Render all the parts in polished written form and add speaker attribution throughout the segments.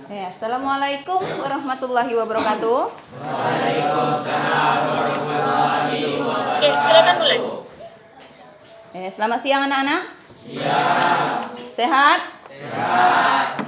Speaker 1: Assalamualaikum warahmatullahi wabarakatuh.
Speaker 2: Waalaikumsalam warahmatullahi wabarakatuh.
Speaker 3: Oke, silakan mulai.
Speaker 1: Selamat siang anak-anak.
Speaker 2: Siang.
Speaker 1: Sehat?
Speaker 2: Sehat.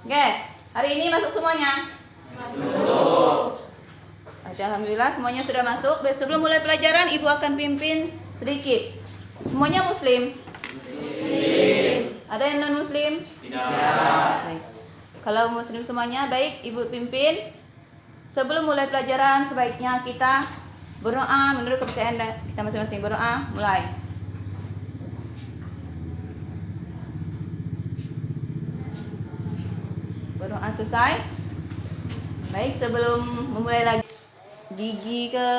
Speaker 1: Oke, hari ini masuk semuanya?
Speaker 2: Masuk.
Speaker 1: Alhamdulillah semuanya sudah masuk. Sebelum mulai pelajaran, Ibu akan pimpin sedikit. Semuanya Muslim?
Speaker 2: Muslim.
Speaker 1: Ada yang non Muslim?
Speaker 2: Tidak.
Speaker 1: Baik. Kalau Muslim semuanya, baik Ibu pimpin. Sebelum mulai pelajaran, sebaiknya kita berdoa menurut kepercayaan kita masing-masing. Berdoa, mulai. Berdoa selesai. Baik, sebelum memulai lagi, gigi ke,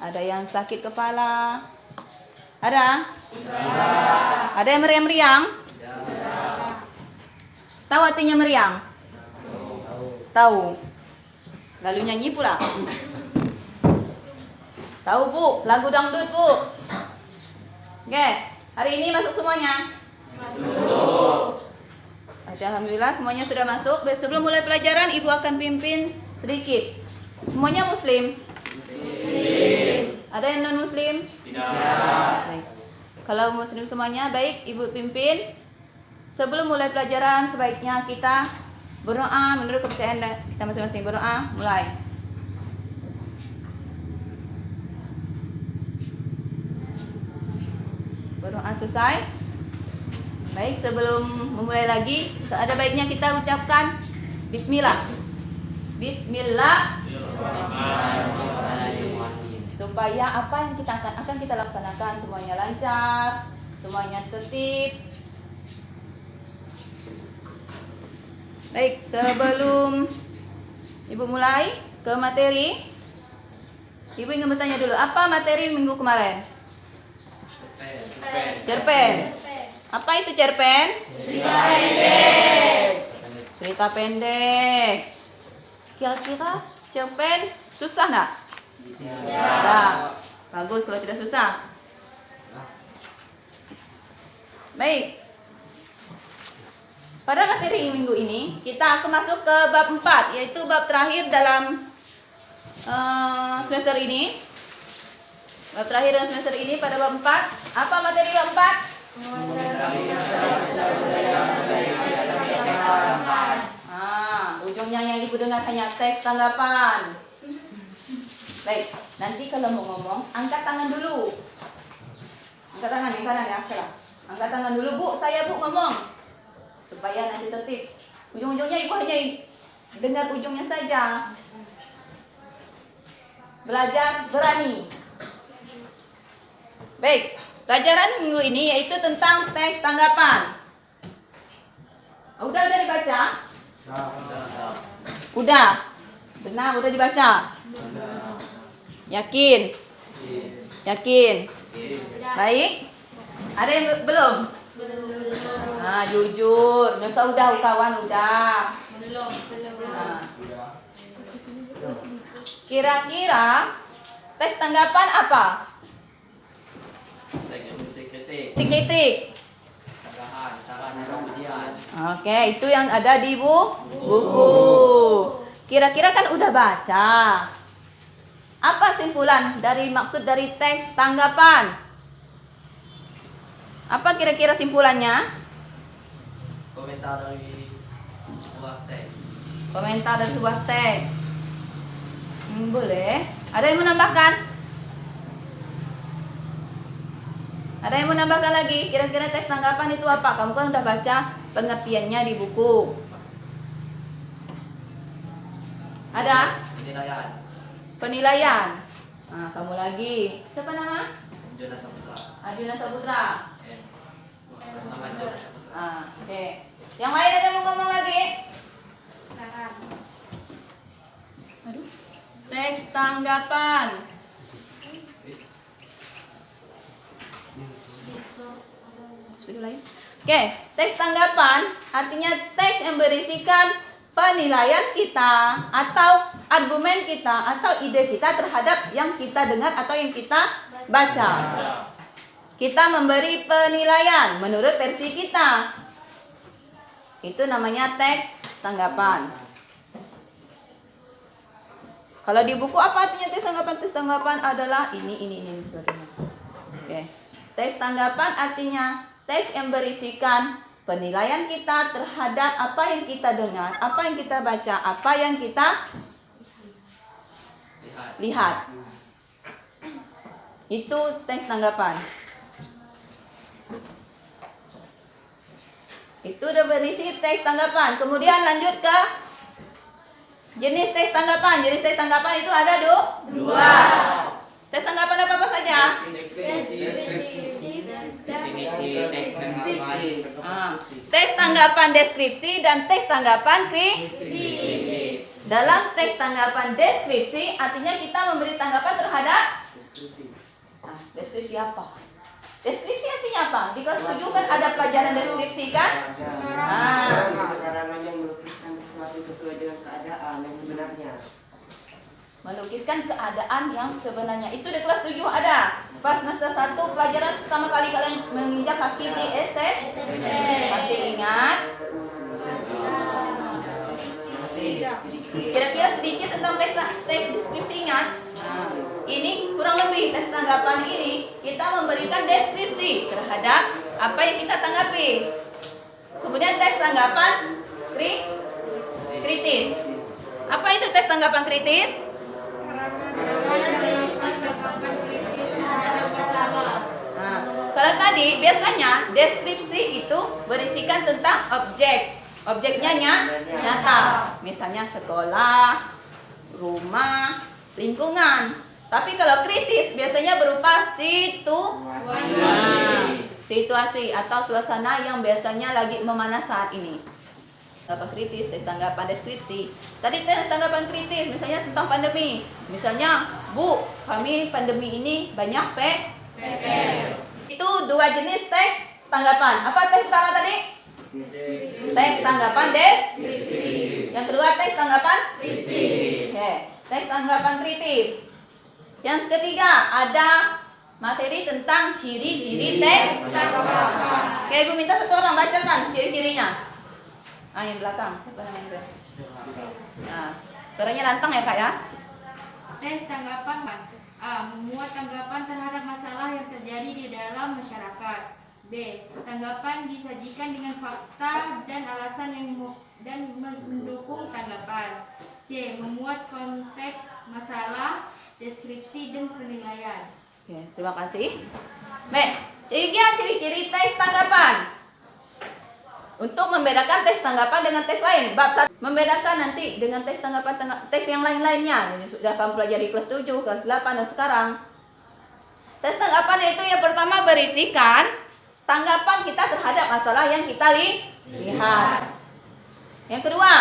Speaker 1: ada yang sakit kepala, ada? Ada yang meriang-meriang? Tahu artinya meriang? Tahu. Lalu nyanyi pula. Tahu Bu, lagu dangdut Bu. Oke, hari ini masuk semuanya?
Speaker 2: Masuk.
Speaker 1: Alhamdulillah semuanya sudah masuk. Sebelum mulai pelajaran, Ibu akan pimpin sedikit. Semuanya Muslim?
Speaker 2: Muslim.
Speaker 1: Ada yang non Muslim?
Speaker 2: Tidak.
Speaker 1: Baik. Kalau Muslim semuanya, baik Ibu pimpin. Sebelum mulai pelajaran, sebaiknya kita berdoa menurut kepercayaan kita masing-masing. Berdoa, mulai. Berdoa selesai. Baik, sebelum memulai lagi, ada baiknya kita ucapkan Bismillah. Bismillah. Supaya apa yang kita akan kita laksanakan semuanya lancar, semuanya tertib. Baik, sebelum Ibu mulai ke materi, Ibu ingin bertanya dulu, apa materi minggu kemarin? Cerpen. Apa itu cerpen?
Speaker 2: Cerita pendek.
Speaker 1: Cerita pendek. Kira-kira cerpen susah nggak? Tidak. Bagus kalau tidak susah. Baik. Pada materi minggu ini, kita akan masuk ke bab 4, yaitu bab terakhir dalam semester ini. Bab terakhir dalam semester ini pada bab 4. Apa materi bab 4? Ujungnya yang Ibu dengar hanya teks tanggapan. Baik, nanti kalau mau ngomong, angkat tangan dulu. Angkat tangan yang kanan ya, salah. Angkat tangan dulu Bu, saya Bu ngomong. Supaya nanti tertib. Ujung-ujungnya Ibu hanya dengar ujungnya saja. Belajar berani. Baik, pelajaran minggu ini yaitu tentang teks tanggapan. Udah dibaca? Udah. Benar, udah dibaca? Yakin? Yakin? Baik. Ada yang belum? Nah, jujur. Nggak usah udah kawan, udah. Nah. Kira-kira tes tanggapan apa? Titik-titik. Oke, itu yang ada di buku. Kira-kira kan udah baca. Apa simpulan dari maksud dari teks tanggapan? Apa kira-kira simpulannya?
Speaker 4: Komentar dari sebuah teks.
Speaker 1: Komentar dari sebuah teks. Boleh. Ada yang menambahkan? Ada yang menambahkan lagi? Kira-kira teks tanggapan itu apa? Kamu kan udah baca pengertiannya di buku. Ada?
Speaker 4: Penilaian.
Speaker 1: Penilaian. Nah, kamu lagi. Siapa nama?
Speaker 4: Jona Saputra.
Speaker 1: Adina Saputra.
Speaker 4: Nama Jona Saputra.
Speaker 1: Oke. Yang lain ada yang mau ngomong lagi?
Speaker 3: Saran.
Speaker 1: Aduh. Teks tanggapan. Oke, teks tanggapan artinya teks yang berisikan penilaian kita atau argumen kita atau ide kita terhadap yang kita dengar atau yang kita baca. Kita memberi penilaian menurut versi kita. Itu namanya teks tanggapan. Kalau di buku apa artinya tes tanggapan? Tes tanggapan adalah ini sebagainya. Oke. Tes tanggapan artinya tes yang berisikan penilaian kita terhadap apa yang kita dengar, apa yang kita baca, apa yang kita lihat. Itu tes tanggapan. Itu udah berisi tes tanggapan. Kemudian lanjut ke jenis tes tanggapan. Jenis tes tanggapan itu ada dua. Tes tanggapan apa saja? Tes tanggapan deskripsi dan tes tanggapan kritis. Dalam tes tanggapan deskripsi artinya kita memberi tanggapan terhadap deskripsi apa? Deskripsi artinya apa? Di kelas 7 kan ada pelajaran deskripsi kan?
Speaker 2: Karangan yang melukiskan sesuatu sesuai dengan keadaan yang sebenarnya.
Speaker 1: Melukiskan keadaan yang sebenarnya. Itu di kelas 7 ada. Pas semester 1 pelajaran pertama kali kalian menginjak kaki di SMP. Masih ingat? Kira-kira sedikit tentang tes deskripsi ingat? Ini kurang lebih tes tanggapan ini kita memberikan deskripsi terhadap apa yang kita tanggapi. Kemudian tes tanggapan kritis. Apa itu tes tanggapan kritis? Kalau tadi biasanya deskripsi itu berisikan tentang objek. Objeknya nyata. Misalnya sekolah, rumah, lingkungan. Tapi kalau kritis biasanya berupa situasi atau suasana yang biasanya lagi memanas saat ini. Tanggapan kritis, tanggapan deskripsi. Tadi tanggapan kritis misalnya tentang pandemi. Misalnya, Bu, kami pandemi ini banyak PR. Itu dua jenis tes tanggapan. Apa tes pertama tadi? Tes tanggapan deskripsi. Yang kedua tes tanggapan kritis. Oke, tes tanggapan kritis. Yang ketiga ada materi tentang ciri-ciri tes tanggapan. Oke, Ibu minta satu orang bacakan ciri-cirinya. Yang belakang, siapa namanya itu? Nah, suaranya lantang ya Kak ya?
Speaker 3: Tes tanggapan. A. Memuat tanggapan terhadap masalah yang terjadi di dalam masyarakat. B. Tanggapan disajikan dengan fakta dan alasan yang mendukung tanggapan. C. Memuat konteks masalah, deskripsi dan penilaian.
Speaker 1: Oke, terima kasih. Ciri-ciri tes tanggapan. Untuk membedakan tes tanggapan dengan tes lain, bab 1 membedakan nanti dengan tes tanggapan tes yang lain-lainnya. Ini sudah kamu pelajari kelas 7, kelas 8 dan sekarang. Tes tanggapan itu yang pertama berisikan tanggapan kita terhadap masalah yang kita lihat. Yang kedua,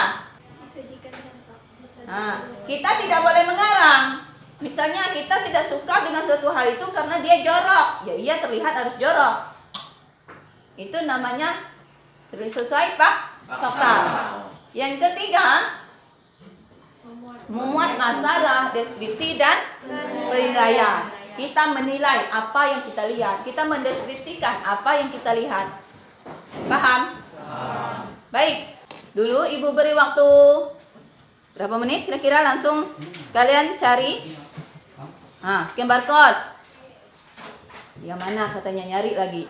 Speaker 1: kita tidak boleh mengarang. Misalnya kita tidak suka dengan suatu hal itu karena dia jorok, ya ia terlihat harus jorok. Itu namanya sesuai fakta. Yang ketiga, memuat masalah, deskripsi dan penilaian. Kita menilai apa yang kita lihat, kita mendeskripsikan apa yang kita lihat. Paham? Baik. Dulu Ibu beri waktu berapa menit kira-kira, langsung kalian cari. Scan barcode. Yang mana katanya nyari lagi.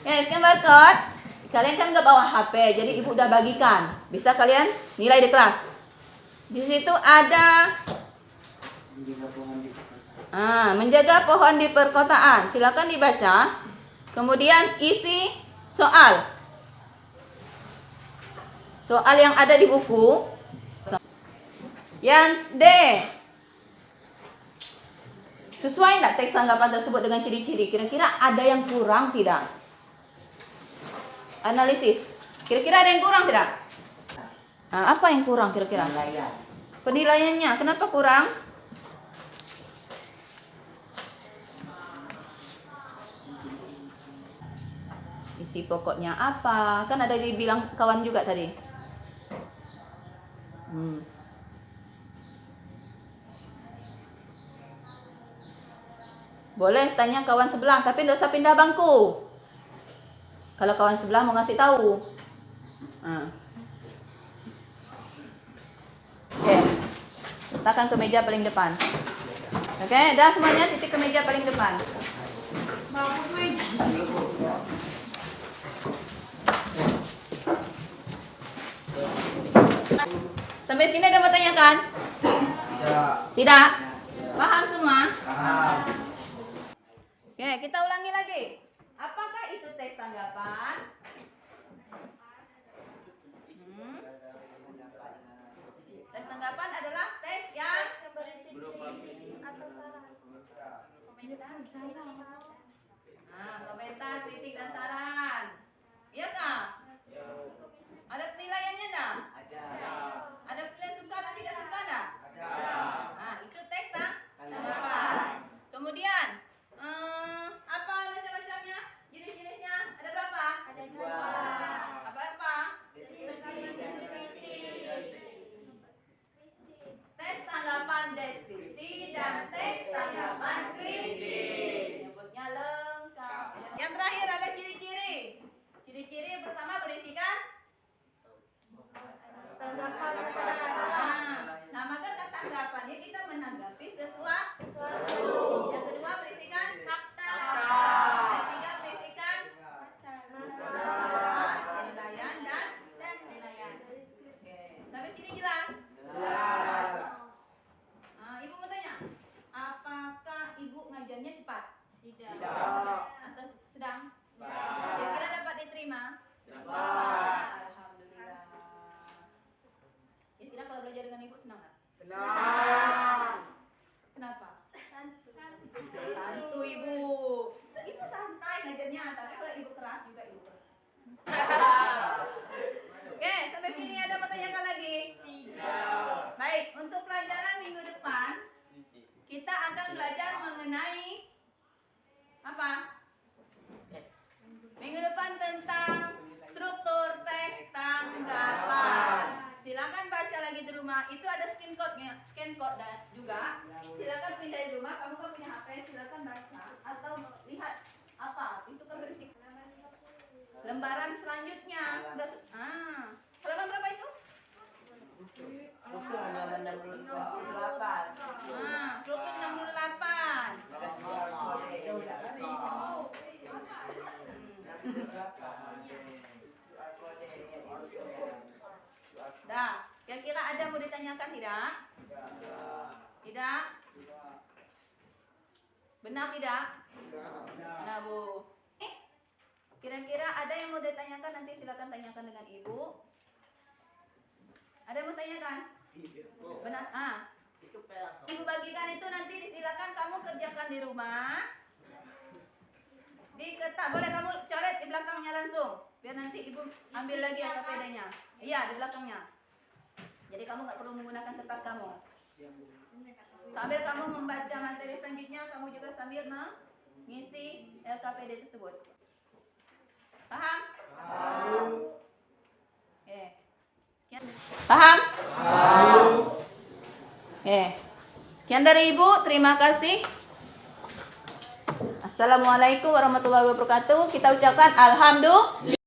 Speaker 1: Ya, scan barcode. Kalian kan nggak bawa HP, jadi Ibu udah bagikan. Bisa kalian nilai di kelas. Di situ ada menjaga pohon di perkotaan. Silakan dibaca. Kemudian isi soal. Soal yang ada di buku. Yang D. Sesuai nggak teks tanggapan tersebut dengan ciri-ciri? Kira-kira ada yang kurang tidak? Analisis. Kira-kira ada yang kurang tidak? Apa yang kurang kira-kira? Penilaiannya. Kenapa kurang? Isi pokoknya apa? Kan ada dibilang kawan juga tadi. Boleh tanya kawan sebelah, tapi tidak usah pindah bangku. Kalau kawan sebelah mau ngasih tahu. Oke. Letakkan ke meja paling depan. Oke, dah semuanya titik ke meja paling depan. Sampai sini ada mau tanyakan? Tidak. Paham semua?
Speaker 4: Paham.
Speaker 1: Oke, kita ulangi lagi. Apakah itu tes tanggapan? Tes tanggapan adalah tes yang komentar, kritik, dan saran. Iya kah? Ada penilaiannya enggak? Ada penilaian suka atau tidak suka enggak? Nah, itu tes tanggapan. Kemudian, apa macam-macamnya? Jenis-jenisnya ada berapa? Ada 2. Apa-apa? Tes tanggapan deskripsi dan tes tanggapan kritis. Nyebutnya lengkap. Yang terakhir ada ciri-ciri. Ciri-ciri yang pertama berisikan tanggapan. Nah, maka tanggapannya kita menanggapi sesuatu. Yang kedua berisikan fakta. Yang ketiga berisikan penilaian dan penilaian. Oke, sampai sini jelas? Ibu mau tanya, apakah ibu ngajarnya cepat? Tidak. Atau sedang? Kira-kira dapat diterima? Alhamdulillah. Kira-kira kalau belajar dengan ibu senang nggak? Senang. Kenapa? Santu ibu. Ibu santai ngajarnya, tapi kalau ibu keras juga ibu. Oke, sampai sini ada mau tanyakan lagi? Baik, untuk pelajaran minggu depan kita akan belajar mengenai apa? Minggu depan tentang struktur teks tanggapan. Silakan baca lagi di rumah. Itu ada scan code juga. Silakan pindah di rumah. Kamu kan punya HP, silakan baca atau lihat apa? Itu kan berisi lembaran selanjutnya. Halaman berapa itu?
Speaker 2: Struktur halaman 68.
Speaker 1: Struktur 68. Dah, kira-kira ada mau ditanyakan tidak? Tidak? Benar tidak? Nah, Bu. Kira-kira ada yang mau ditanyakan, nanti silakan tanyakan dengan Ibu. Ada yang mau tanyakan? Benar? Ibu bagikan itu nanti silakan kamu kerjakan di rumah. Diketak, boleh kamu coret di belakangnya langsung. Biar nanti ibu ambil lagi AKPD-nya. Iya, di belakangnya. Jadi kamu nggak perlu menggunakan kertas kamu. Sambil kamu membaca materi selanjutnya, kamu juga sambil mengisi LKPD tersebut. Paham? Paham. Paham? Paham. Sekian dari Ibu, terima kasih. Assalamualaikum warahmatullahi wabarakatuh. Kita ucapkan alhamdulillah.